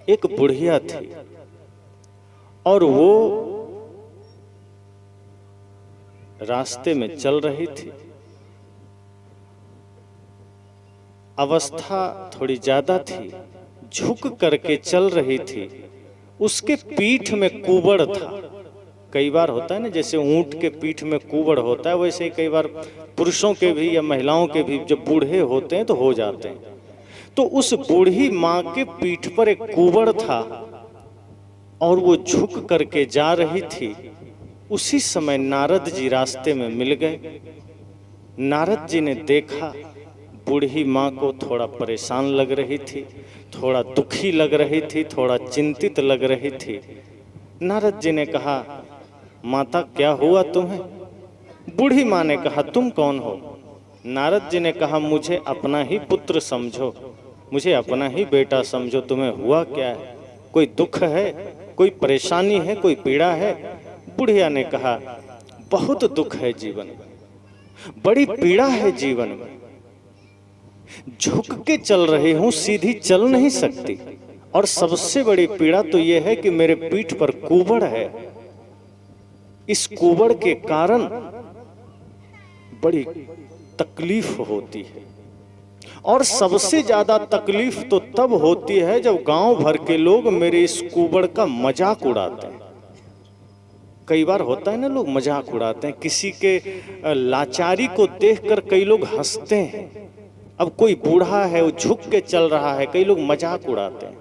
एक बुढ़िया थी और वो रास्ते में चल रही थी। अवस्था थोड़ी ज्यादा थी, झुक करके चल रही थी। उसके पीठ में कुबड़ था। कई बार होता है ना, जैसे ऊंट के पीठ में कुबड़ होता है, वैसे ही कई बार पुरुषों के भी या महिलाओं के भी जब बूढ़े होते हैं तो हो जाते हैं। तो उस बूढ़ी माँ के पीठ पर एक कुबड़ था और वो झुक करके जा रही थी। उसी समय नारद जी रास्ते में मिल गए। नारद जी ने देखा बूढ़ी माँ को थोड़ा परेशान लग रही थी, थोड़ा दुखी लग रही थी, थोड़ा चिंतित लग रही थी। नारद जी ने कहा, माता क्या हुआ तुम्हें? बूढ़ी माँ ने कहा, तुम कौन हो? नारद जी ने कहा, मुझे अपना ही पुत्र समझो, मुझे अपना ही बेटा समझो। तुम्हें हुआ क्या है? कोई दुख है, कोई परेशानी है, कोई पीड़ा है? बुढ़िया ने कहा, बहुत दुख है जीवन में, बड़ी पीड़ा है जीवन में। झुक के चल रही हूं, सीधी चल नहीं सकती, और सबसे बड़ी पीड़ा तो यह है कि मेरे पीठ पर कुबड़ है। इस कुबड़ के कारण बड़ी तकलीफ होती है, और सबसे ज्यादा तकलीफ तो तब होती है जब गांव भर के लोग मेरे इस कुबड़ का मजाक उड़ाते हैं। कई बार होता है ना, लोग मजाक उड़ाते हैं, किसी के लाचारी को देखकर कई लोग हंसते हैं। अब कोई बूढ़ा है, वो झुक के चल रहा है, कई लोग मजाक उड़ाते हैं।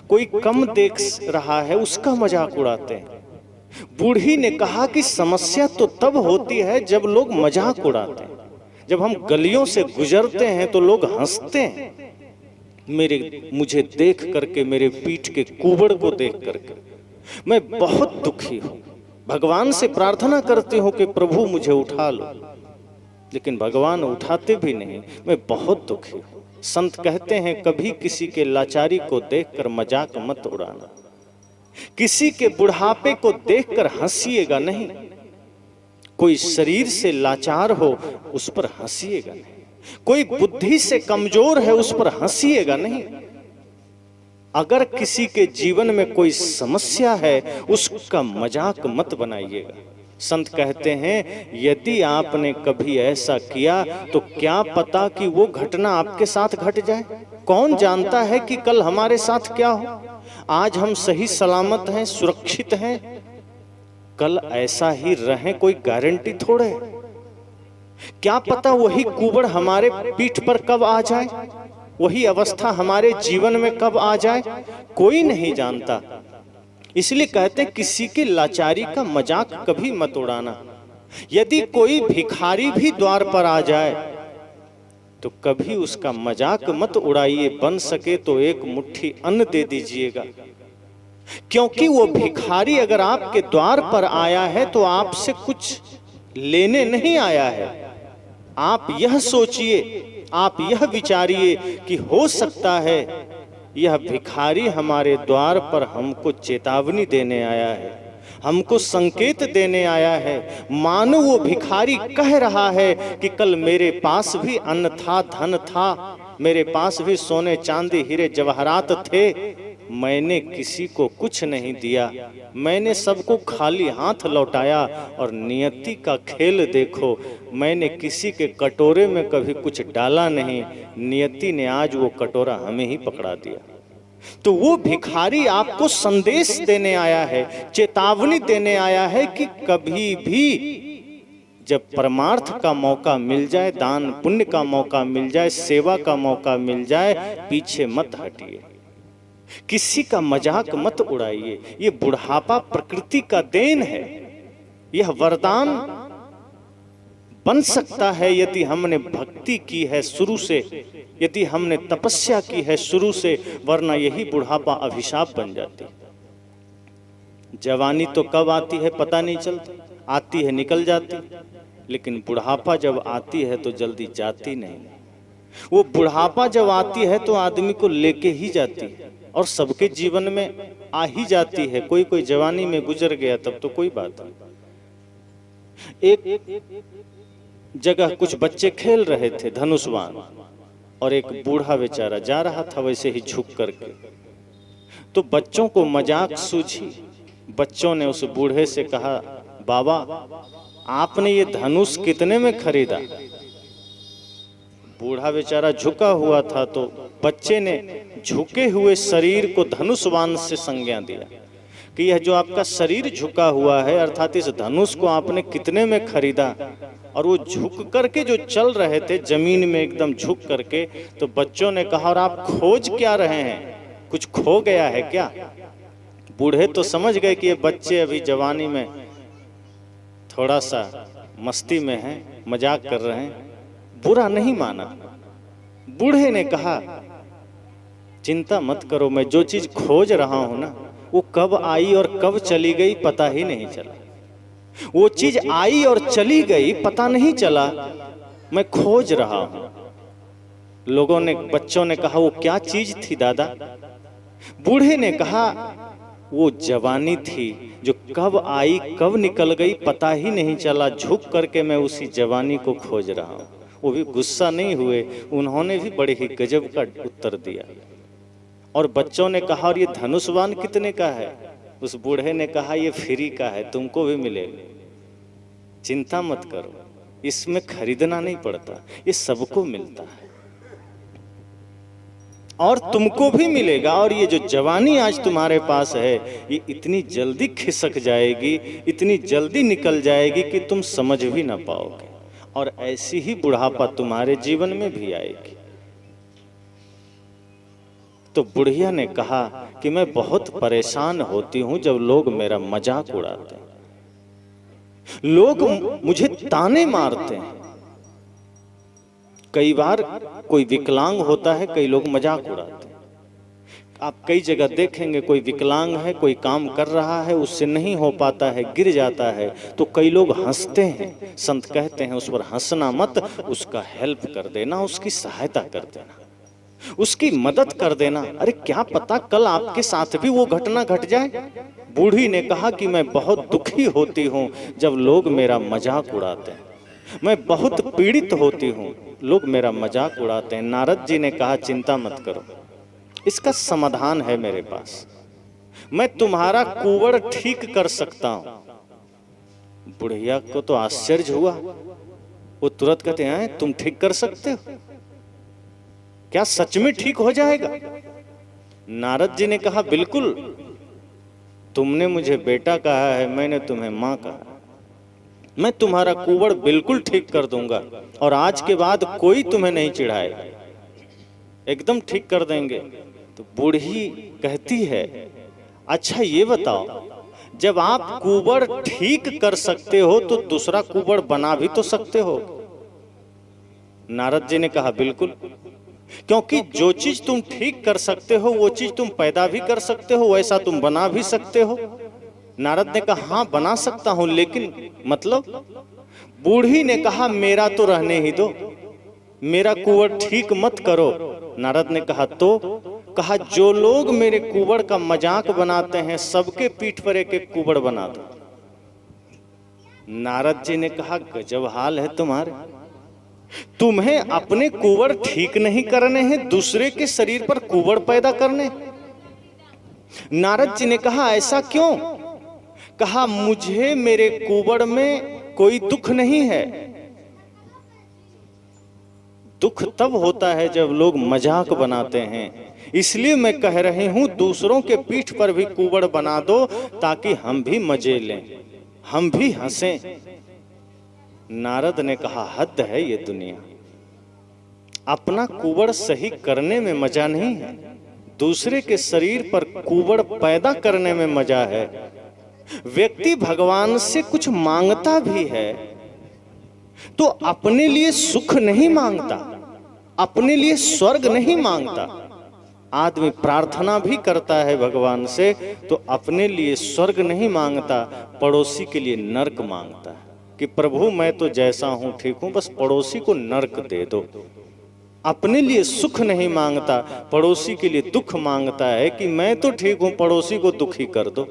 कोई कम देख रहा है, उसका मजाक उड़ाते हैं। बूढ़ी ने कहा कि समस्या तो तब होती है जब लोग मजाक उड़ाते हैं। जब हम गलियों से गुजरते हैं तो लोग हंसते हैं। मुझे देख करके, मेरे पीठ के कुबड़ को देख करके मैं बहुत दुखी हूं। भगवान से प्रार्थना करती हूं कि प्रभु मुझे उठा लो, लेकिन भगवान उठाते भी नहीं। मैं बहुत दुखी हूं। संत कहते हैं, कभी किसी के लाचारी को देखकर मजाक मत उड़ाना, किसी के बुढ़ापे को देखकर हंसिएगा नहीं। कोई शरीर से लाचार हो, उस पर हंसिएगा नहीं। कोई बुद्धि से कमजोर है, उस पर हंसिएगा नहीं। अगर किसी के जीवन में कोई समस्या है, उसका मजाक मत बनाइएगा। संत कहते हैं, यदि आपने कभी ऐसा किया तो क्या पता कि वो घटना आपके साथ घट जाए। कौन जानता है कि कल हमारे साथ क्या हो। आज हम सही सलामत हैं, सुरक्षित हैं, कल ऐसा ही रहें, कोई गारंटी थोड़े। क्या पता वही कुबड़ हमारे पीठ पर कब आ जाए, वही अवस्था हमारे जीवन में कब आ जाए, कोई नहीं जानता। इसलिए कहते हैं, किसी की लाचारी का मजाक कभी मत उड़ाना। यदि कोई भिखारी भी द्वार पर आ जाए तो कभी उसका मजाक मत उड़ाइए। बन सके तो एक मुट्ठी अन्न दे दीजिएगा, क्योंकि वो भिखारी अगर आपके द्वार पर आया है तो आपसे कुछ लेने नहीं आया है। आप यह सोचिए, आप यह विचारिए कि हो सकता है यह भिखारी हमारे द्वार पर हमको चेतावनी देने आया है, हमको संकेत देने आया है। मानो वो भिखारी कह रहा है कि कल मेरे पास भी अन्न था, धन था, मेरे पास भी सोने चांदी हीरे जवाहरात थे, मैंने किसी को कुछ नहीं दिया, मैंने सबको खाली हाथ लौटाया। और नियति का खेल देखो, मैंने किसी के कटोरे में कभी कुछ डाला नहीं, नियति ने आज वो कटोरा हमें ही पकड़ा दिया। तो वो भिखारी आपको संदेश देने आया है, चेतावनी देने आया है कि कभी भी जब परमार्थ का मौका मिल जाए, दान पुण्य का मौका मिल जाए, सेवा का मौका मिल जाए, पीछे मत हटिए, किसी का मजाक मत उड़ाइए। ये बुढ़ापा प्रकृति का देन है, यह वरदान बन सकता है यदि हमने भक्ति की है शुरू से, यदि हमने तपस्या की है शुरू से, वरना यही बुढ़ापा अभिशाप बन जाती। जवानी तो कब आती है पता नहीं चलता, आती है निकल जाती, लेकिन बुढ़ापा जब आती है तो जल्दी जाती नहीं। वो बुढ़ापा जब आती है तो आदमी को लेके ही जाती है, और सबके जीवन में आ ही जाती है। कोई कोई जवानी में गुजर गया तब तो कोई बात नहीं। एक जगह कुछ बच्चे खेल रहे थे धनुष बाण, और एक बूढ़ा बेचारा जा रहा था वैसे ही झुक करके। तो बच्चों को मजाक सूझी। बच्चों ने उस बूढ़े से कहा, बाबा आपने ये धनुष कितने में खरीदा? बूढ़ा बेचारा झुका हुआ था, तो बच्चे ने झुके हुए शरीर को धनुषवान से संज्ञा दिया कि यह जो आपका शरीर झुका हुआ है, अर्थात इस धनुष को आपने कितने में खरीदा? और वो झुक करके जो चल रहे थे जमीन में एकदम झुक करके, तो बच्चों ने कहा, और आप खोज क्या रहे हैं? कुछ खो गया है क्या? बूढ़े तो समझ गए कि ये बच्चे अभी जवानी में थोड़ा सा मस्ती में हैं, मजाक कर रहे हैं। बुरा नहीं माना। बूढ़े ने कहा, चिंता मत करो, मैं जो चीज खोज रहा हूं ना, वो कब आई और कब चली गई पता ही नहीं चला। वो चीज आई और चली गई पता नहीं चला, मैं खोज रहा हूं। लोगों ने, बच्चों ने कहा, वो क्या चीज थी दादा? बूढ़े ने कहा, वो जवानी थी जो कब आई कब निकल गई पता ही नहीं चला, झुक करके मैं उसी जवानी को खोज रहा हूं। वो भी गुस्सा नहीं हुए, उन्होंने भी बड़े ही गजब का उत्तर दिया। और बच्चों ने कहा, और ये धनुषवान कितने का है? उस बूढ़े ने कहा, ये फ्री का है, तुमको भी मिलेगा, चिंता मत करो, इसमें खरीदना नहीं पड़ता, ये सबको मिलता है और तुमको भी मिलेगा। और ये जो जवानी आज तुम्हारे पास है, ये इतनी जल्दी खिसक जाएगी, इतनी जल्दी निकल जाएगी कि तुम समझ भी ना पाओगे, और ऐसी ही बुढ़ापा तुम्हारे जीवन में भी आएगी। तो बुढ़िया ने कहा कि मैं बहुत परेशान होती हूं जब लोग मेरा मजाक उड़ाते हैं, लोग मुझे ताने मारते हैं। कई बार कोई विकलांग होता है, कई लोग मजाक उड़ाते हैं। आप कई जगह देखेंगे, कोई विकलांग है, कोई काम कर रहा है, उससे नहीं हो पाता है, गिर जाता है, तो कई लोग हंसते हैं। संत कहते हैं उस पर हंसना मत, उसका हेल्प कर देना, उसकी सहायता कर देना, उसकी मदद कर देना। अरे क्या पता कल आपके साथ भी वो घटना घट जाए। बूढ़ी ने कहा कि मैं बहुत दुखी होती हूँ जब लोग मेरा मजाक उड़ाते हैं, मैं बहुत पीड़ित होती हूँ, लोग मेरा मजाक उड़ाते हैं। नारद जी ने कहा, चिंता मत करो, इसका समाधान है मेरे पास, मैं तुम्हारा कुंवर ठीक कर सकता हूं। बुढ़िया को तो आश्चर्य हुआ, वो तुरंत कहते हैं, तुम ठीक कर सकते हो? क्या सच में ठीक हो जाएगा? नारद जी ने कहा, बिल्कुल, तुमने मुझे बेटा कहा है, मैंने तुम्हें मां कहा, मैं तुम्हारा कुंवर बिल्कुल ठीक कर दूंगा, और आज के बाद कोई तुम्हें नहीं चिढ़ाएगा, एकदम ठीक कर देंगे। तो बूढ़ी कहती है, अच्छा ये बताओ, जब आप कुंवर ठीक कर सकते हो तो दूसरा कुंवर बना भी तो सकते हो? नारद जी ने कहा, बिल्कुल, क्योंकि जो चीज तुम ठीक कर सकते हो वो चीज तुम पैदा भी कर सकते हो, वैसा तुम बना भी सकते हो। नारद ने कहा, हाँ बना सकता हूं, लेकिन मतलब? बूढ़ी ने कहा, मेरा तो रहने ही दो, मेरा कुंवर ठीक मत करो। नारद ने कहा, तो? कहा, जो लोग मेरे कुंवर का मजाक बनाते हैं सबके पीठ पर एक एक कुंवर बना दो। नारद जी ने कहा, गजब हाल है तुम्हारे, तुम्हें अपने कुंवर ठीक नहीं करने हैं, दूसरे के शरीर पर कुंवर पैदा करने। नारद जी ने कहा, ऐसा क्यों? कहा, मुझे मेरे कुंवर में कोई दुख नहीं है। दुख तब होता है जब लोग मजाक बनाते हैं, इसलिए मैं कह रही हूं दूसरों के पीठ पर भी कुंवर बना दो, ताकि हम भी मजे लें, हम भी हंसें। नारद ने कहा, हद है ये दुनिया, अपना कुंवर सही करने में मजा नहीं है, दूसरे के शरीर पर कुंवर पैदा करने में मजा है। व्यक्ति भगवान से कुछ मांगता भी है तो अपने लिए सुख नहीं मांगता, अपने लिए स्वर्ग नहीं मांगता। आदमी प्रार्थना भी करता है भगवान से तो अपने लिए स्वर्ग नहीं मांगता, पड़ोसी के लिए नरक मांगता है कि प्रभु मैं तो जैसा हूं ठीक हूं, बस पड़ोसी को नरक दे दो। अपने लिए सुख नहीं मांगता, पड़ोसी के लिए दुख मांगता है कि मैं तो ठीक हूं, पड़ोसी को दुखी कर दो।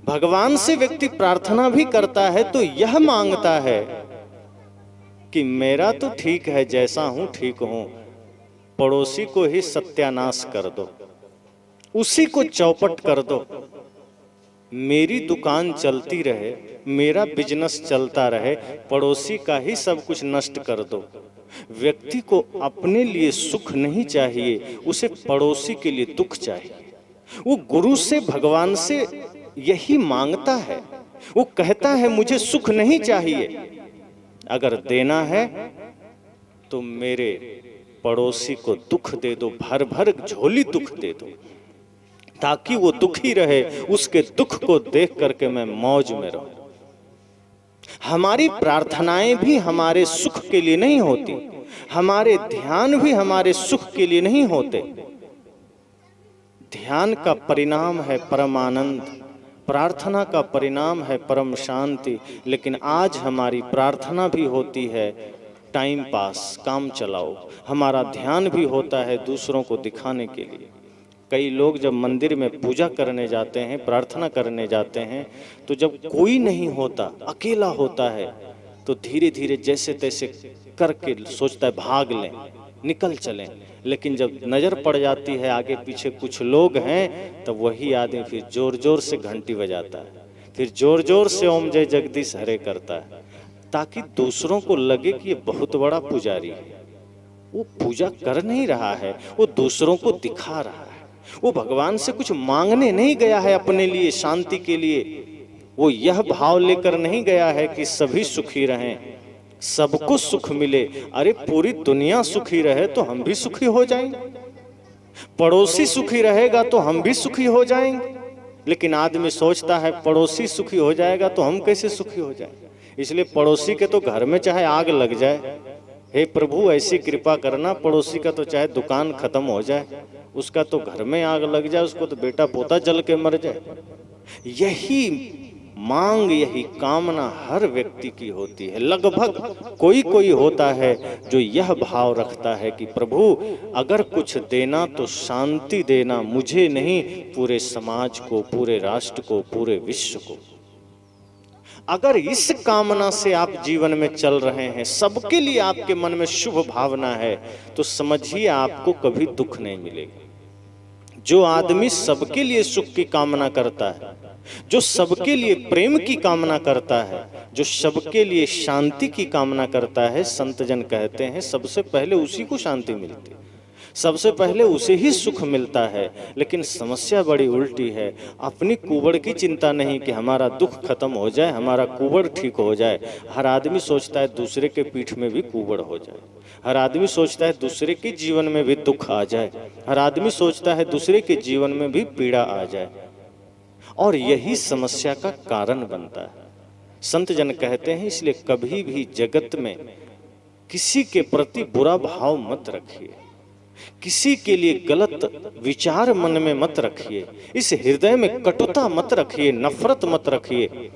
भगवान से व्यक्ति प्रार्थना भी करता है तो यह मांगता है कि मेरा तो ठीक है जैसा हूं ठीक हूं, पड़ोसी को ही सत्यानाश कर दो, उसी को चौपट कर दो, मेरी दुकान चलती रहे, मेरा बिजनेस चलता रहे, पड़ोसी का ही सब कुछ नष्ट कर दो। व्यक्ति को अपने लिए सुख नहीं चाहिए, उसे पड़ोसी के लिए दुख चाहिए। वो गुरु से भगवान से यही मांगता है, वो कहता है मुझे सुख नहीं चाहिए, अगर देना है तो मेरे पड़ोसी को दुख दे दो, भर भर झोली दुख दे दो, ताकि वो दुखी रहे, उसके दुख को देख करके मैं मौज में रहूं। हमारी प्रार्थनाएं भी हमारे सुख के लिए नहीं होती, हमारे ध्यान भी हमारे सुख के लिए नहीं होते। ध्यान का परिणाम है परम आनंद, प्रार्थना का परिणाम है परम शांति। लेकिन आज हमारी प्रार्थना भी होती है टाइम पास, काम चलाओ, हमारा ध्यान भी होता है दूसरों को दिखाने के लिए। कई लोग जब मंदिर में पूजा करने जाते हैं, प्रार्थना करने जाते हैं, तो जब कोई नहीं होता, अकेला होता है, तो धीरे धीरे जैसे तैसे करके सोचता है भाग लें, निकल चलें। लेकिन जब नजर पड़ जाती है आगे पीछे कुछ लोग हैं, तब वही आदमी फिर जोर जोर से घंटी बजाता है, फिर जोर जोर से ओम जय जगदीश हरे करता है, ताकि दूसरों को लगे कि ये बहुत बड़ा पुजारी है। वो पूजा कर नहीं रहा है, वो दूसरों को दिखा रहा है। वो भगवान से कुछ मांगने नहीं गया है अपने लिए, शांति के लिए। वो यह भाव लेकर नहीं गया है कि सभी सुखी रहें, सबको सुख मिले। अरे पूरी दुनिया सुखी रहे तो हम भी सुखी हो जाएंगे, पड़ोसी सुखी रहेगा तो हम भी सुखी हो जाएंगे। लेकिन आदमी सोचता है पड़ोसी सुखी हो जाएगा तो हम कैसे सुखी हो जाएंगे। इसलिए पड़ोसी के तो घर में चाहे आग लग जाए, हे प्रभु ऐसी कृपा करना, पड़ोसी का तो चाहे दुकान खत्म हो जाए, उसका तो घर में आग लग जाए, उसको तो बेटा पोता जल के मर जाए। यही मांग, यही कामना हर व्यक्ति की होती है। लगभग कोई कोई होता है जो यह भाव रखता है कि प्रभु अगर कुछ देना तो शांति देना, मुझे नहीं, पूरे समाज को, पूरे राष्ट्र को, पूरे विश्व को। अगर इस कामना से आप जीवन में चल रहे हैं, सबके लिए आपके मन में शुभ भावना है, तो समझिए आपको कभी दुख नहीं मिलेगा। जो आदमी सबके लिए सुख की कामना करता है, जो सबके लिए प्रेम की कामना करता है, जो सबके लिए शांति की कामना करता है, संत जन कहते हैं सबसे पहले उसी को शांति मिलती है, सबसे पहले उसे ही सुख मिलता है। लेकिन समस्या बड़ी उल्टी है, अपनी कुबड़ की चिंता नहीं कि हमारा दुख खत्म हो जाए, हमारा कुबड़ ठीक हो जाए। हर आदमी सोचता है दूसरे के पीठ में भी कुबड़ हो जाए, हर आदमी सोचता है दूसरे के जीवन में भी दुख आ जाए, हर आदमी सोचता है दूसरे के जीवन में भी पीड़ा आ जाए, और यही समस्या का कारण बनता है। संत जन कहते हैं इसलिए कभी भी जगत में किसी के प्रति बुरा भाव मत रखिए, किसी के लिए गलत विचार मन में मत रखिए, इस हृदय में कटुता मत रखिए, नफरत मत रखिए,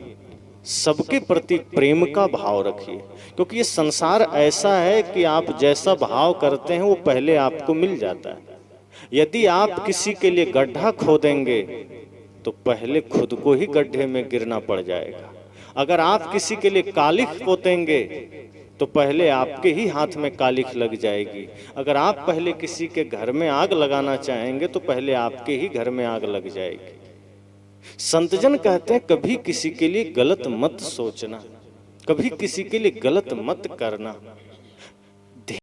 सबके प्रति प्रेम का भाव रखिए। क्योंकि ये संसार ऐसा है कि आप जैसा भाव करते हैं वो पहले आपको मिल जाता है। यदि आप किसी के लिए गड्ढा खोदेंगे तो पहले खुद को ही गड्ढे में गिरना पड़ जाएगा। अगर आप किसी के लिए कालिख पोतेंगे तो पहले आपके ही हाथ में कालिख लग जाएगी। अगर आप पहले किसी के घर में आग लगाना चाहेंगे तो पहले आपके ही घर में आग लग जाएगी। संतजन कहते हैं कभी किसी के लिए गलत मत सोचना, कभी किसी के लिए गलत मत करना।